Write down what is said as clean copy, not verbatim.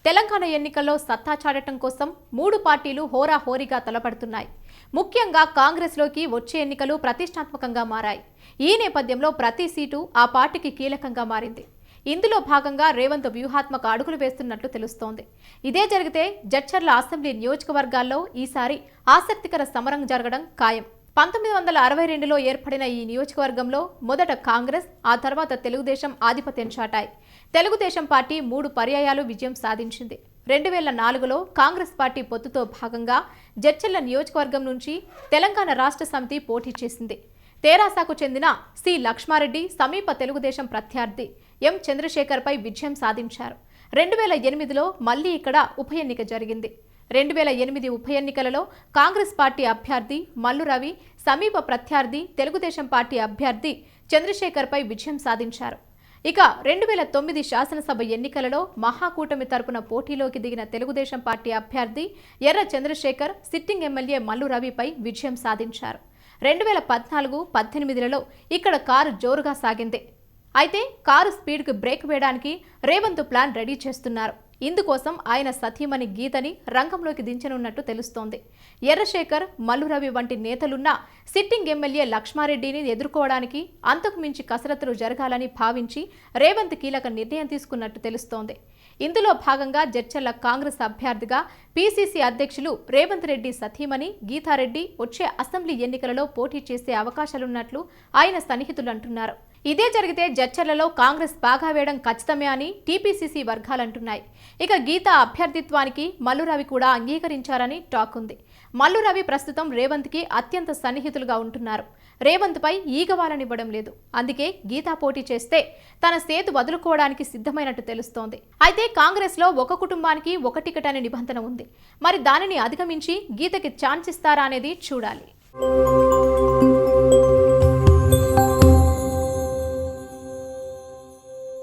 తెలంగాణ ఎన్నికల్లో సత్తా చాటడం కోసం మూడు పార్టీలు హోరాహోరీగా తలపడుతున్నాయి. ముఖ్యంగా కాంగ్రెస్లోకి వచ్చే ఎన్నికలు ప్రతిష్టాత్మకంగా మారాయి. ఈ నేపథ్యంలో ప్రతి సీటు ఆ పార్టీకి కీలకంగా మారింది. ఇందులో భాగంగా రేవంత్ వ్యూహాత్మక అడుగులు వేస్తున్నట్లు తెలుస్తోంది. ఇదే జరిగితే జడ్చర్ల అసెంబ్లీ నియోజకవర్గాల్లో ఈసారి ఆసక్తికర సమరం జరగడం ఖాయం. 1962లో ఏర్పడిన ఈ నియోజకవర్గంలో మొదట కాంగ్రెస్, ఆ తర్వాత తెలుగుదేశం ఆధిపత్యం చాటాయి. తెలుగుదేశం పార్టీ 3 పర్యాయాలు విజయం సాధించింది. 2004లో కాంగ్రెస్ పార్టీ పొత్తుతో భాగంగా జడ్చర్ల నియోజకవర్గం నుంచి తెలంగాణ రాష్ట్ర సమితి పోటీ చేసింది. తెరాసకు చెందిన సి లక్ష్మారెడ్డి సమీప తెలుగుదేశం ప్రత్యర్థి ఎం చంద్రశేఖర్పై విజయం సాధించారు. 2008లో మళ్లీ ఇక్కడ ఉప ఎన్నిక జరిగింది. 2008 ఉప ఎన్నికలలో కాంగ్రెస్ పార్టీ అభ్యర్థి మల్లు రవి సమీప ప్రత్యర్థి తెలుగుదేశం పార్టీ అభ్యర్థి చంద్రశేఖర్పై విజయం సాధించారు. ఇక 2009 శాసనసభ ఎన్నికలలో మహాకూటమి తరపున పోటీలోకి దిగిన తెలుగుదేశం పార్టీ అభ్యర్థి ఎర్ర చంద్రశేఖర్ సిట్టింగ్ ఎమ్మెల్యే మల్లు రవిపై విజయం సాధించారు. 2014-18లలో ఇక్కడ కారు జోరుగా సాగింది. అయితే కారు స్పీడ్కు బ్రేక్ వేయడానికి రేవంత్ ప్లాన్ రెడీ చేస్తున్నారు. ఇందుకోసం ఆయన సతీమణి గీతని రంగంలోకి దించనున్నట్టు తెలుస్తోంది. ఎర్రశేఖర్, మల్లు రవి వంటి నేతలున్న సిట్టింగ్ ఎమ్మెల్యే లక్ష్మారెడ్డిని ఎదుర్కోవడానికి అంతకు మించి కసరత్తులు జరగాలని భావించి రేవంత్ కీలక నిర్ణయం తీసుకున్నట్టు తెలుస్తోంది. ఇందులో భాగంగా జడ్చర్ల కాంగ్రెస్ అభ్యర్థిగా పీసీసీ అధ్యక్షులు రేవంత్ రెడ్డి సతీమణి గీతారెడ్డి వచ్చే అసెంబ్లీ ఎన్నికలలో పోటీ చేసే అవకాశాలున్నట్లు ఆయన సన్నిహితులు అంటున్నారు. ఇదే జరిగితే జడ్చర్లలో కాంగ్రెస్ బాగా వేయడం ఖచ్చితమే అని టీపీసీసీ వర్గాలంటున్నాయి. ఇక గీత అభ్యర్థిత్వానికి మల్లు రవి కూడా అంగీకరించారని టాక్ ఉంది. మల్లు రవి ప్రస్తుతం రేవంత్కి అత్యంత సన్నిహితులుగా ఉంటున్నారు. రేవంత్పై ఈగవాలనివ్వడం లేదు. అందుకే గీత పోటీ చేస్తే తన సేతు వదులుకోవడానికి సిద్ధమైనట్టు తెలుస్తోంది. అయితే కాంగ్రెస్లో ఒక కుటుంబానికి ఒక టికెట్ అనే నిబంధన ఉంది. మరి దానిని అధిగమించి గీతకి ఛాన్స్ ఇస్తారా అనేది చూడాలి.